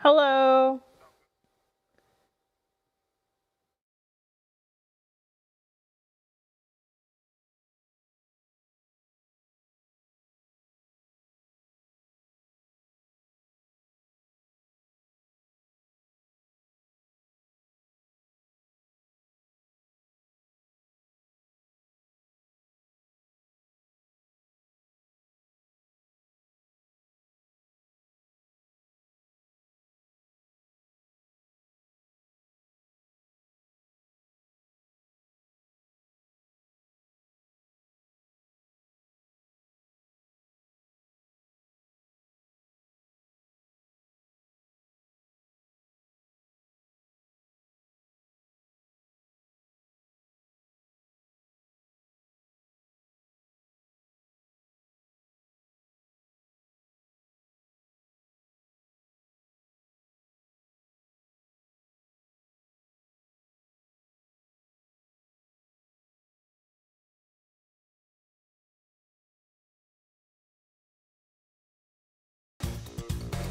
Hello.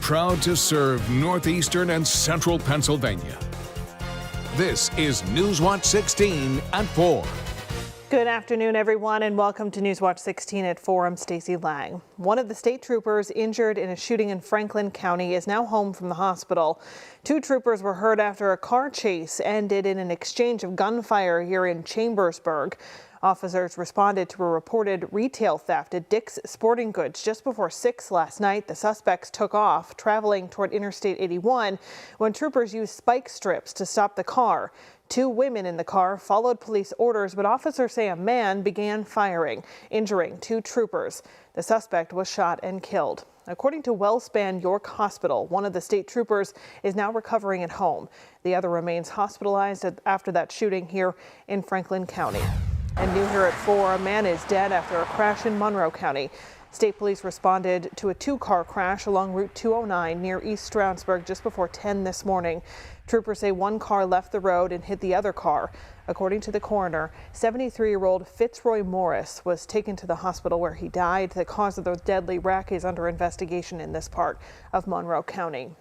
Proud to serve northeastern and central Pennsylvania. This is Newswatch 16 at 4. Good afternoon, everyone, and welcome to Newswatch 16 at 4. I'm Stacey Lang. One of the state troopers injured in a shooting in Franklin County is now home from the hospital. Two troopers were hurt after a car chase ended in an exchange of gunfire here in Chambersburg. Officers responded to a reported retail theft at Dick's Sporting Goods just before 6 last night. The suspects took off, traveling toward Interstate 81, when troopers used spike strips to stop the car. Two women in the car followed police orders, but officers say a man began firing, injuring two troopers. The suspect was shot and killed. According to Wellspan York Hospital, one of the state troopers is now recovering at home. The other remains hospitalized after that shooting here in Franklin County. And new here at 4, a man is dead after a crash in Monroe County. State police responded to a two-car crash along Route 209 near East Stroudsburg just before 10 this morning. Troopers say one car left the road and hit the other car. According to the coroner, 73-year-old Fitzroy Morris was taken to the hospital where he died. The cause of the deadly wreck is under investigation in this part of Monroe County.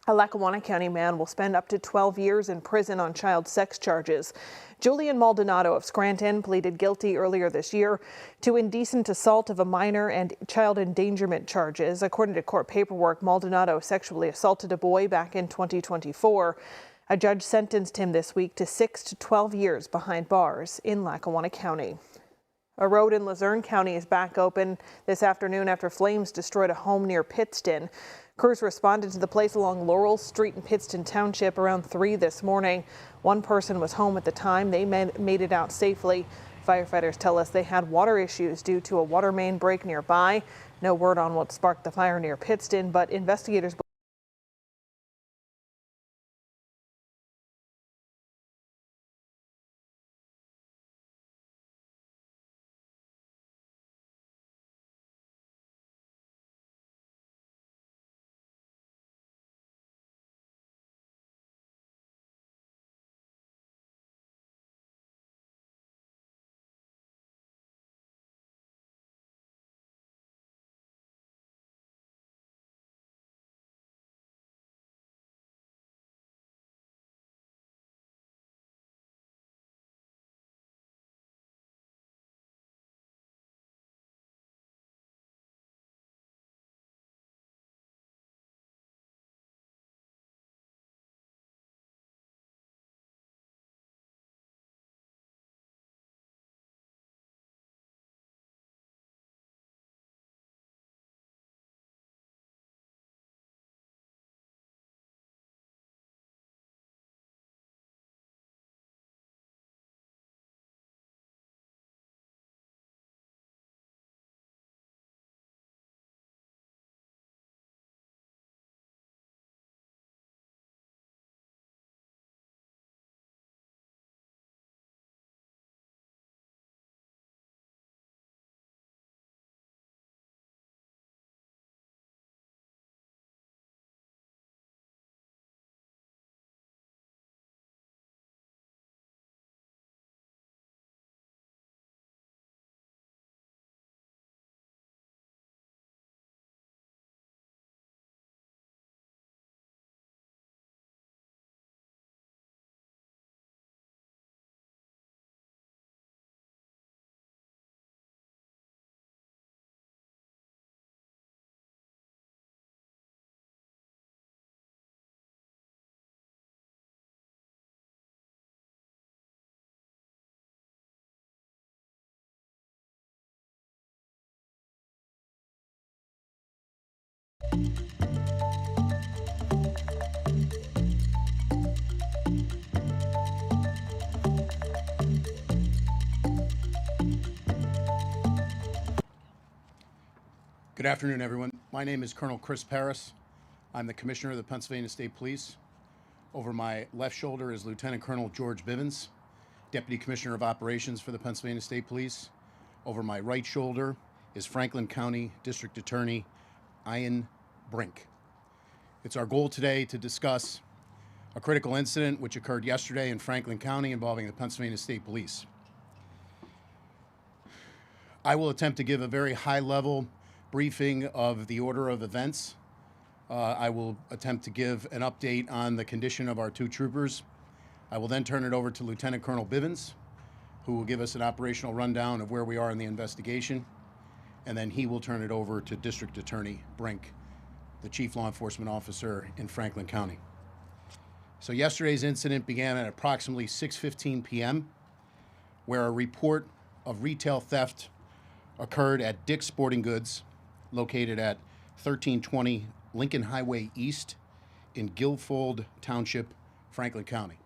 A Lackawanna County man will spend up to 12 years in prison on child sex charges. Julian Maldonado of Scranton pleaded guilty earlier this year to indecent assault of a minor and child endangerment charges. According to court paperwork, Maldonado sexually assaulted a boy back in 2024. A judge sentenced him this week to 6 to 12 years behind bars in Lackawanna County. A road in Luzerne County is back open this afternoon after flames destroyed a home near Pittston. Crews responded to the place along Laurel Street in Pittston Township around 3 this morning. One person was home at the time. They made it out safely. Firefighters tell us they had water issues due to a water main break nearby. No word on what sparked the fire near Pittston, but investigators Good afternoon, everyone. My name is Colonel Chris Paris. I'm the Commissioner of the Pennsylvania State Police. Over my left shoulder is Lieutenant Colonel George Bivens, Deputy Commissioner of Operations for the Pennsylvania State Police. Over my right shoulder is Franklin County District Attorney Ian Brink. It's our goal today to discuss a critical incident which occurred yesterday in Franklin County involving the Pennsylvania State Police. I will attempt to give a very high-level briefing of the order of events. I will attempt to give an update on the condition of our two troopers. I will then turn it over to Lieutenant Colonel Bivens, who will give us an operational rundown of where we are in the investigation, and then he will turn it over to District Attorney Brink, the Chief Law Enforcement Officer in Franklin County. So yesterday's incident began at approximately 6:15 p.m., where a report of retail theft occurred at Dick's Sporting Goods, located at 1320 Lincoln Highway East in Guilford Township, Franklin County.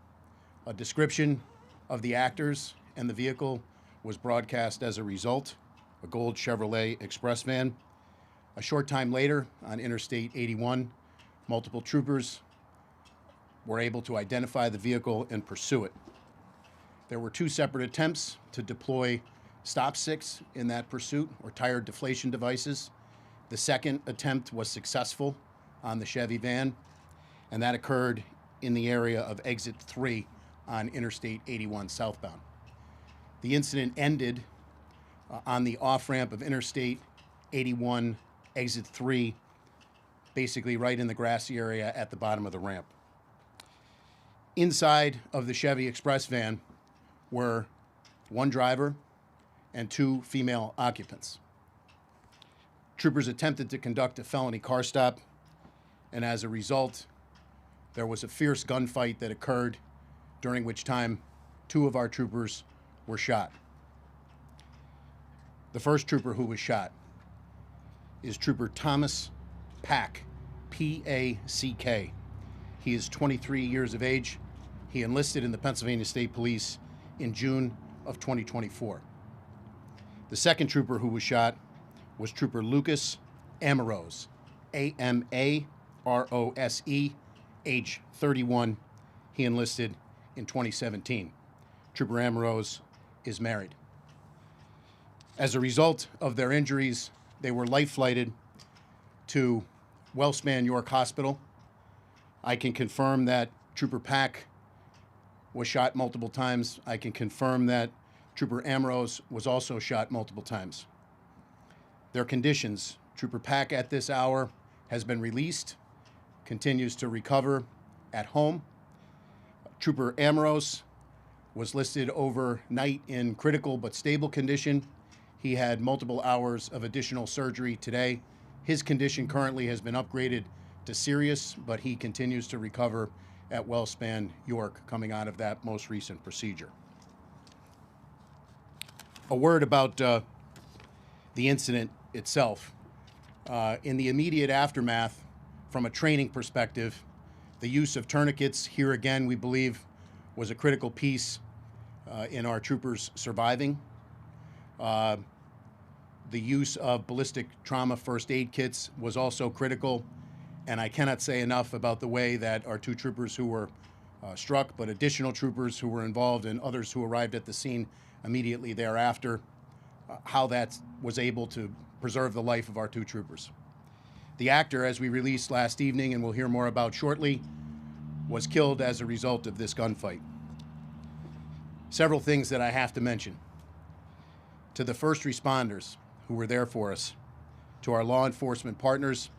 A description of the actors and the vehicle was broadcast as a result, a gold Chevrolet Express van. A short time later, on Interstate 81, multiple troopers were able to identify the vehicle and pursue it. There were two separate attempts to deploy stop sticks in that pursuit, or tire deflation devices. The second attempt was successful on the Chevy van, and that occurred in the area of exit 3 on Interstate 81 southbound. The incident ended on the off-ramp of Interstate 81 exit 3, basically right in the grassy area at the bottom of the ramp. Inside of the Chevy Express van were one driver and two female occupants. Troopers attempted to conduct a felony car stop, and as a result, there was a fierce gunfight that occurred, during which time two of our troopers were shot. The first trooper who was shot is Trooper Thomas Pack, P-A-C-K. He is 23 years of age. He enlisted in the Pennsylvania State Police in June of 2024. The second trooper who was shot was Trooper Lucas Amorose, A-M-A-R-O-S-E, age 31. He enlisted in 2017. Trooper Amorose is married. As a result of their injuries, they were life-flighted to Wellspan York Hospital. I can confirm that Trooper Pack was shot multiple times. I can confirm that Trooper Amorose was also shot multiple times. Their conditions: Trooper Pack at this hour has been released, continues to recover at home. Trooper Amorose was listed overnight in critical but stable condition. He had multiple hours of additional surgery today. His condition currently has been upgraded to serious, but he continues to recover at Wellspan York, coming out of that most recent procedure. A word about the incident itself. In the immediate aftermath, from a training perspective, the use of tourniquets, here again, we believe, was a critical piece in our troopers surviving. The use of ballistic trauma first aid kits was also critical, and I cannot say enough about the way that our two troopers who were struck, but additional troopers who were involved and others who arrived at the scene immediately thereafter, how that was able to preserve the life of our two troopers. The actor, as we released last evening and we'll hear more about shortly, was killed as a result of this gunfight. Several things that I have to mention. To the first responders who were there for us, to our law enforcement partners,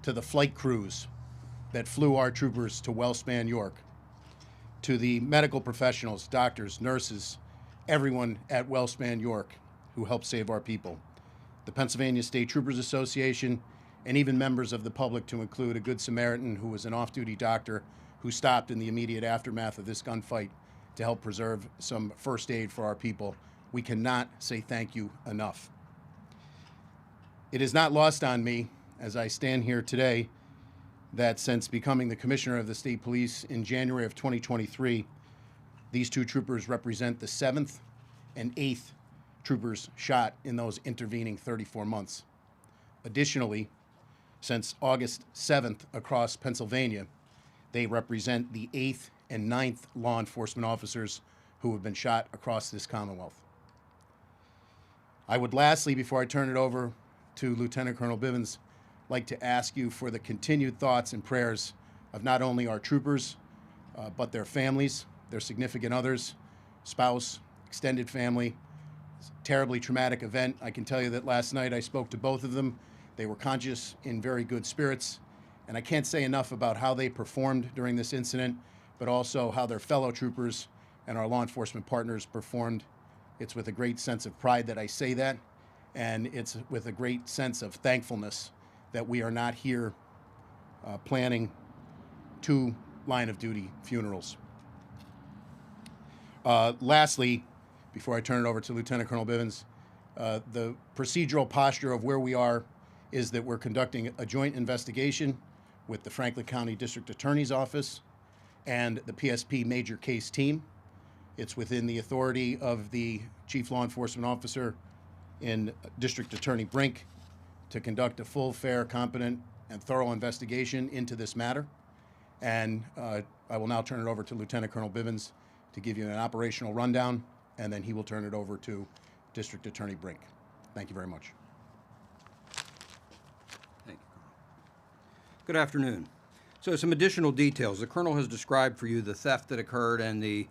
to the flight crews that flew our troopers to Wellspan York, to the medical professionals, doctors, nurses, everyone at Wellspan York who helped save our people, the Pennsylvania State Troopers Association, and even members of the public, to include a Good Samaritan who was an off-duty doctor who stopped in the immediate aftermath of this gunfight to help preserve some first aid for our people. We cannot say thank you enough. It is not lost on me as I stand here today that since becoming the Commissioner of the State Police in January of 2023, these two troopers represent the 7th and 8th troopers shot in those intervening 34 months. Additionally, since August 7th across Pennsylvania, they represent the 8th and 9th law enforcement officers who have been shot across this Commonwealth. I would lastly, before I turn it over to Lieutenant Colonel Bivens, like to ask you for the continued thoughts and prayers of not only our troopers, but their families, their significant others, spouse, extended family. It's a terribly traumatic event. I can tell you that last night I spoke to both of them. They were conscious, in very good spirits, and I can't say enough about how they performed during this incident, but also how their fellow troopers and our law enforcement partners performed. It's with a great sense of pride that I say that, and it's with a great sense of thankfulness that we are not here planning 2 line-of-duty funerals. Lastly, before I turn it over to Lieutenant Colonel Bivens, the procedural posture of where we are is that we're conducting a joint investigation with the Franklin County District Attorney's Office and the PSP Major Case Team. It's within the authority of the Chief Law Enforcement Officer in District Attorney Brink to conduct a full, fair, competent, and thorough investigation into this matter. And I will now turn it over to Lieutenant Colonel Bivens to give you an operational rundown, and then he will turn it over to District Attorney Brink. Thank you very much. Thank you, Colonel. Good afternoon. So some additional details. The Colonel has described for you the theft that occurred and the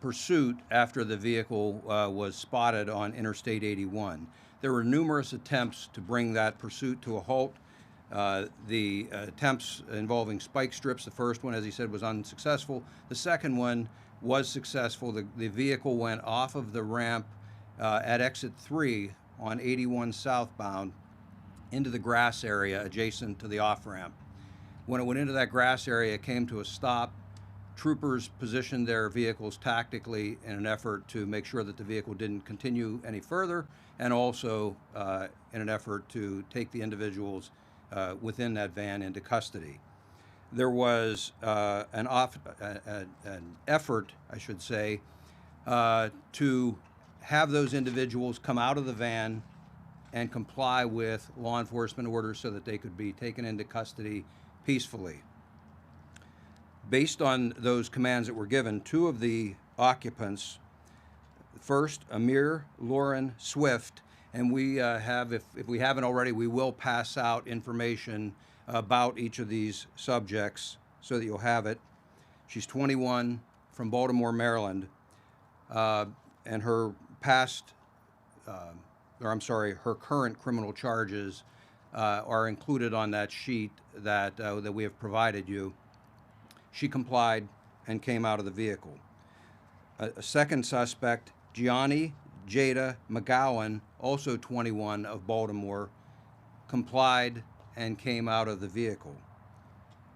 pursuit after the vehicle was spotted on Interstate 81. There were numerous attempts to bring that pursuit to a halt. The attempts involving spike strips, the first one, as he said, was unsuccessful. The second one was successful. The vehicle went off of the ramp at exit 3 on 81 southbound into the grass area adjacent to the off-ramp. When it went into that grass area, it came to a stop. Troopers positioned their vehicles tactically in an effort to make sure that the vehicle didn't continue any further, and also in an effort to take the individuals within that van into custody. There was an effort, I should say, to have those individuals come out of the van and comply with law enforcement orders so that they could be taken into custody peacefully. Based on those commands that were given, 2 of the occupants, first, Amir Lauren Swift, and we have, if we haven't already, we will pass out information about each of these subjects so that you'll have it. She's 21, from Baltimore, Maryland, and her her current criminal charges are included on that sheet that we have provided you. She complied and came out of the vehicle. A second suspect, Gianni Jada McGowan, also 21, of Baltimore, complied and came out of the vehicle.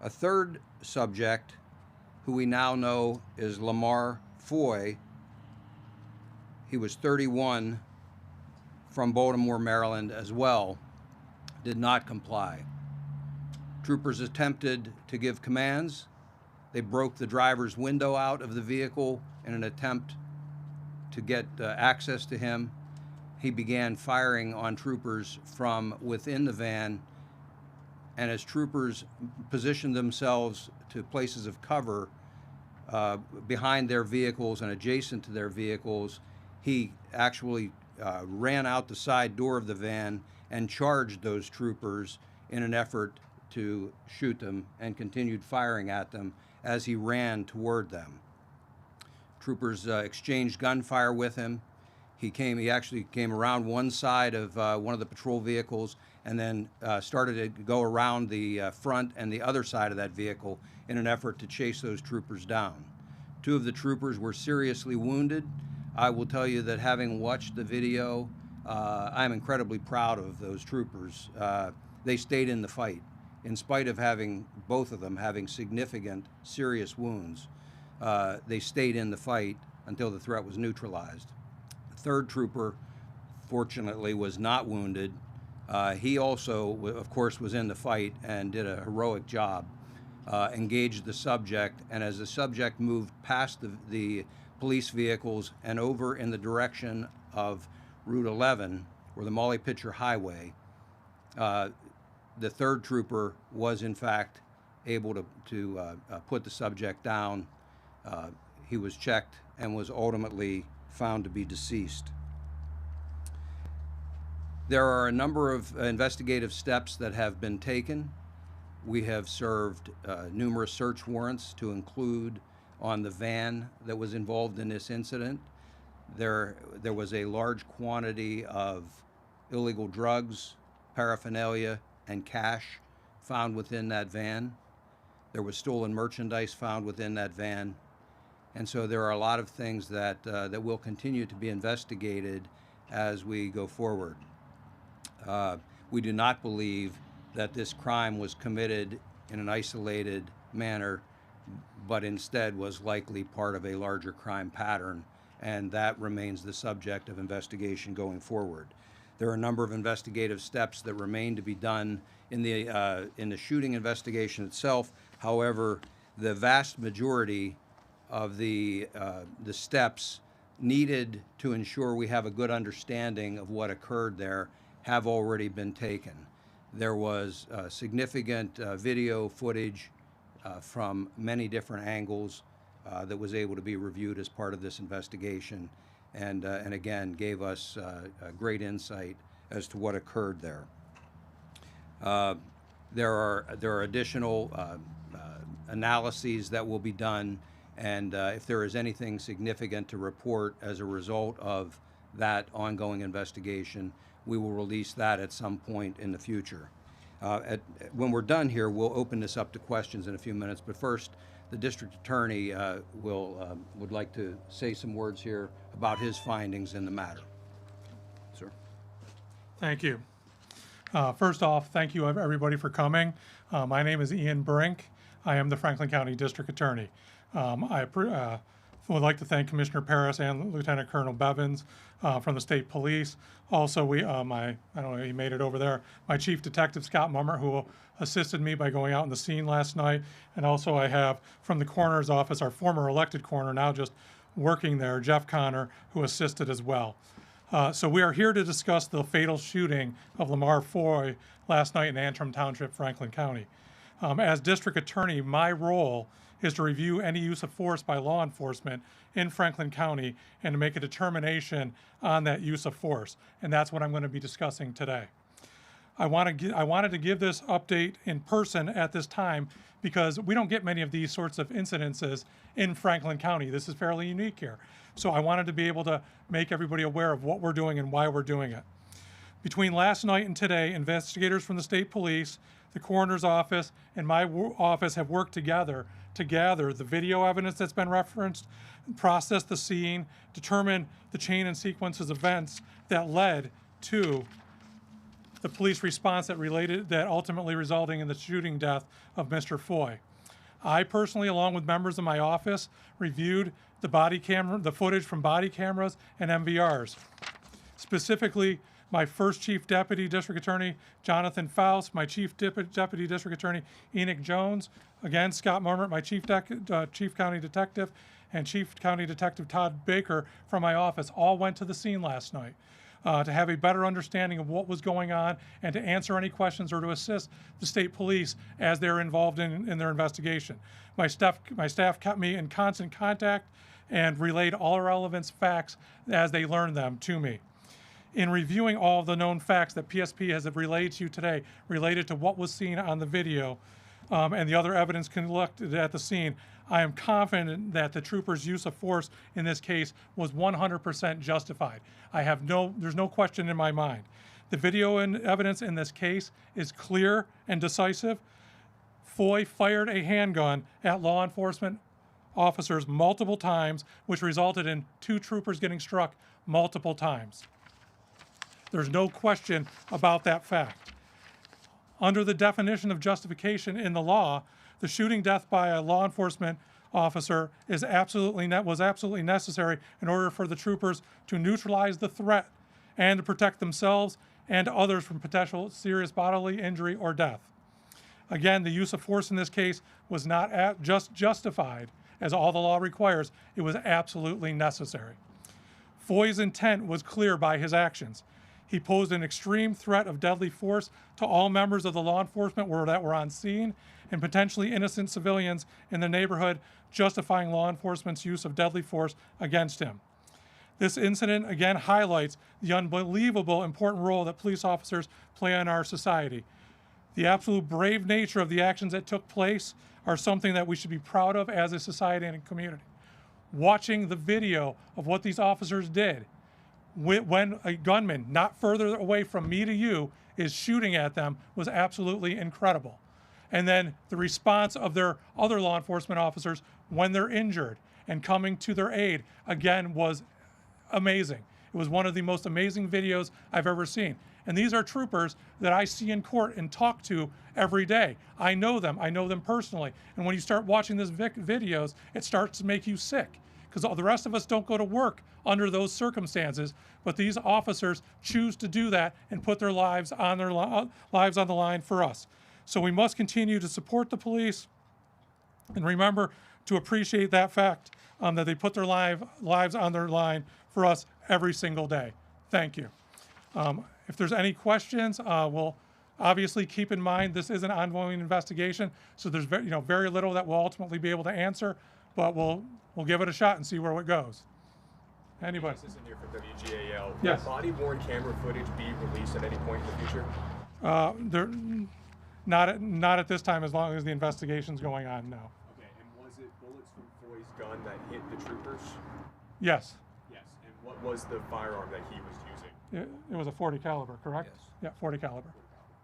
A third subject, who we now know is Lamar Foy, he was 31, from Baltimore, Maryland as well, did not comply. Troopers attempted to give commands. They broke the driver's window out of the vehicle in an attempt to get access to him. He began firing on troopers from within the van, and as troopers positioned themselves to places of cover behind their vehicles and adjacent to their vehicles, he actually ran out the side door of the van and charged those troopers in an effort to shoot them, and continued firing at them as he ran toward them. Troopers exchanged gunfire with him. He actually came around one side of one of the patrol vehicles and then started to go around the front and the other side of that vehicle in an effort to chase those troopers down. 2 of the troopers were seriously wounded. I will tell you that, having watched the video, I'm incredibly proud of those troopers. They stayed in the fight, in spite of both of them having significant, serious wounds. They stayed in the fight until the threat was neutralized. The third trooper, fortunately, was not wounded. He also, of course, was in the fight and did a heroic job, engaged the subject, and as the subject moved past the police vehicles and over in the direction of Route 11, or the Molly Pitcher Highway, the third trooper was in fact able to put the subject down. He was checked and was ultimately found to be deceased. There are a number of investigative steps that have been taken. We have served numerous search warrants to include on the van that was involved in this incident. There was a large quantity of illegal drugs, paraphernalia, and cash found within that van. There was stolen merchandise found within that van. And so there are a lot of things that will continue to be investigated as we go forward. We do not believe that this crime was committed in an isolated manner, but instead was likely part of a larger crime pattern, and that remains the subject of investigation going forward. There are a number of investigative steps that remain to be done in the shooting investigation itself. However, the vast majority of the steps needed to ensure we have a good understanding of what occurred there have already been taken. There was significant video footage from many different angles that was able to be reviewed as part of this investigation, and again gave us a great insight as to what occurred there. There are additional analyses that will be done, and if there is anything significant to report as a result of that ongoing investigation, we will release that at some point in the future. When we're done here, we'll open this up to questions in a few minutes, but first, the district attorney would like to say some words here about his findings in the matter. Sir. Thank you. First off, thank you everybody for coming. My name is Ian Brink. I am the Franklin County District Attorney. I would like to thank Commissioner Paris and Lieutenant Colonel Bevins from the State Police. Also, I don't know, he made it over there, my Chief Detective Scott Mummer, who assisted me by going out on the scene last night. And also I have from the coroner's office, our former elected coroner, now just working there, Jeff Connor, who assisted as well. So we are here to discuss the fatal shooting of Lamar Foy last night in Antrim Township, Franklin County. As District Attorney, my role is to review any use of force by law enforcement in Franklin County and to make a determination on that use of force. And that's what I'm going to be discussing today. I wanted to give this update in person at this time because we don't get many of these sorts of incidences in Franklin County. This is fairly unique here. So I wanted to be able to make everybody aware of what we're doing and why we're doing it. Between last night and today, investigators from the State Police, the coroner's office, and my office have worked together to gather the video evidence that's been referenced, process the scene, determine the chain and sequences of events that led to the police response that ultimately resulting in the shooting death of Mr. Foy. I personally, along with members of my office, reviewed the footage from body cameras and MVRs. Specifically, my first Chief Deputy District Attorney, Jonathan Faust, my Chief Deputy District Attorney, Enoch Jones, again, Scott Murmert, my Chief County Detective, and Chief County Detective Todd Baker from my office all went to the scene last night to have a better understanding of what was going on and to answer any questions or to assist the State Police as they're involved in their investigation. My staff kept me in constant contact and relayed all relevant facts as they learned them to me. In reviewing all of the known facts that PSP has relayed to you today related to what was seen on the video and the other evidence collected at the scene, I am confident that the troopers' use of force in this case was 100% justified. There's no question in my mind. The video and evidence in this case is clear and decisive. Foy fired a handgun at law enforcement officers multiple times, which resulted in 2 troopers getting struck multiple times. There's no question about that fact. Under the definition of justification in the law, the shooting death by a law enforcement officer was absolutely necessary in order for the troopers to neutralize the threat and to protect themselves and others from potential serious bodily injury or death. Again, the use of force in this case was not just justified, as all the law requires, it was absolutely necessary. Foy's intent was clear by his actions. He posed an extreme threat of deadly force to all members of the law enforcement that were on scene and potentially innocent civilians in the neighborhood, justifying law enforcement's use of deadly force against him. This incident again highlights the unbelievable important role that police officers play in our society. The absolute brave nature of the actions that took place are something that we should be proud of as a society and a community. Watching the video of what these officers did when a gunman not further away from me to you is shooting at them was absolutely incredible. And then the response of their other law enforcement officers when they're injured and coming to their aid again was amazing. It was one of the most amazing videos I've ever seen. And these are troopers that I see in court and talk to every day. I know them personally. And when you start watching these videos, it starts to make you sick, because the rest of us don't go to work under those circumstances, but these officers choose to do that and put their lives on the line for us. So we must continue to support the police and remember to appreciate that fact that they put their lives on their line for us every single day. Thank you. If there's any questions, we'll obviously keep in mind this is an ongoing investigation, so there's very little that we'll ultimately be able to answer, but we'll give it a shot and see where it goes. Anybody? This isn't here for WGAL. Yes. Will body-worn camera footage be released at any point in the future? Not at this time, as long as the investigation's going on. No. Okay. And was it bullets from Foy's gun that hit the troopers? Yes. Yes. And what was the firearm that he was using? It was a .40 caliber, correct? Yes. Yeah, .40 caliber.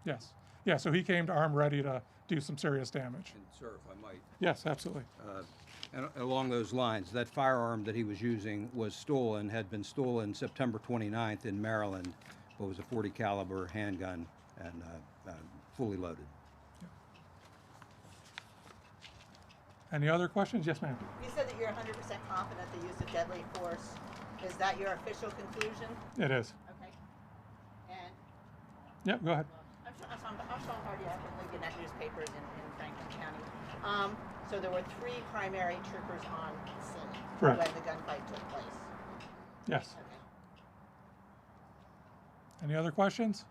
Yes. Yeah. So he came to armed ready to do some serious damage. And sir, if I might, Yes, absolutely. and along those lines, that firearm that he was using had been stolen September 29th in Maryland. It was a .40 caliber handgun and fully loaded. Any other questions? Yes, ma'am. You said that you're 100% confident the use of deadly force. Is that your official conclusion? It is. Okay. And Yep, go ahead. I'm Sean Hardy. I've been looking at newspapers in Franklin County. So there were 3 primary troopers on scene Correct. when the gunfight took place. Yes. Okay. Any other questions?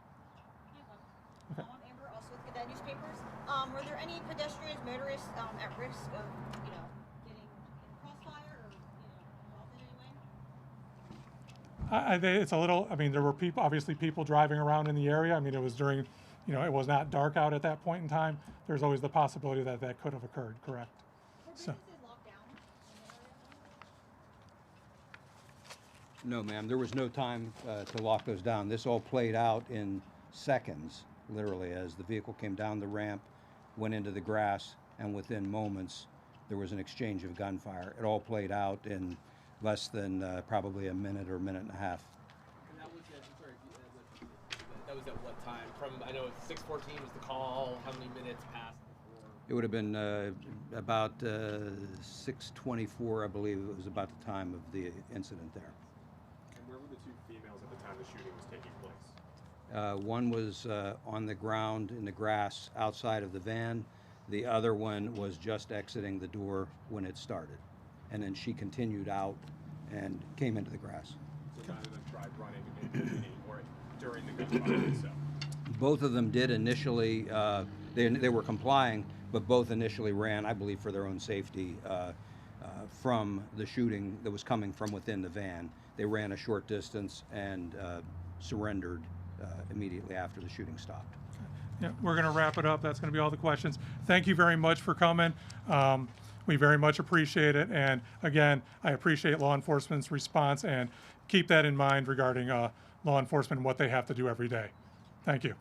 I'm Amber, also with Gazette Newspapers. Were there any pedestrians, motorists at risk of, getting in crossfire or, involved in any way? It's a little. I mean, there were obviously people driving around in the area. I mean, it was during, it was not dark out at that point in time. There's always the possibility that that could have occurred. Correct. Were So. businesses locked down in the area? No, ma'am. There was no time to lock those down. This all played out in seconds, literally, as the vehicle came down the ramp, went into the grass, and within moments, there was an exchange of gunfire. It all played out in less than probably a minute or a minute and a half. And that was that was at what time? I know 6:14 was the call. How many minutes passed before? It would have been about 6:24, I believe. It was about the time of the incident there. And where were the 2 females at the time the shooting was taking place? One was on the ground in the grass outside of the van. The other one was just exiting the door when it started. And then she continued out and came into the grass. So neither of them tried running or during the gunfire itself? Both of them did initially, they were complying, but both initially ran, I believe, for their own safety from the shooting that was coming from within the van. They ran a short distance and surrendered immediately after the shooting stopped. Yeah, we're going to wrap it up. That's going to be all the questions. Thank you very much for coming. We very much appreciate it. And again, I appreciate law enforcement's response, and keep that in mind regarding law enforcement and what they have to do every day. Thank you.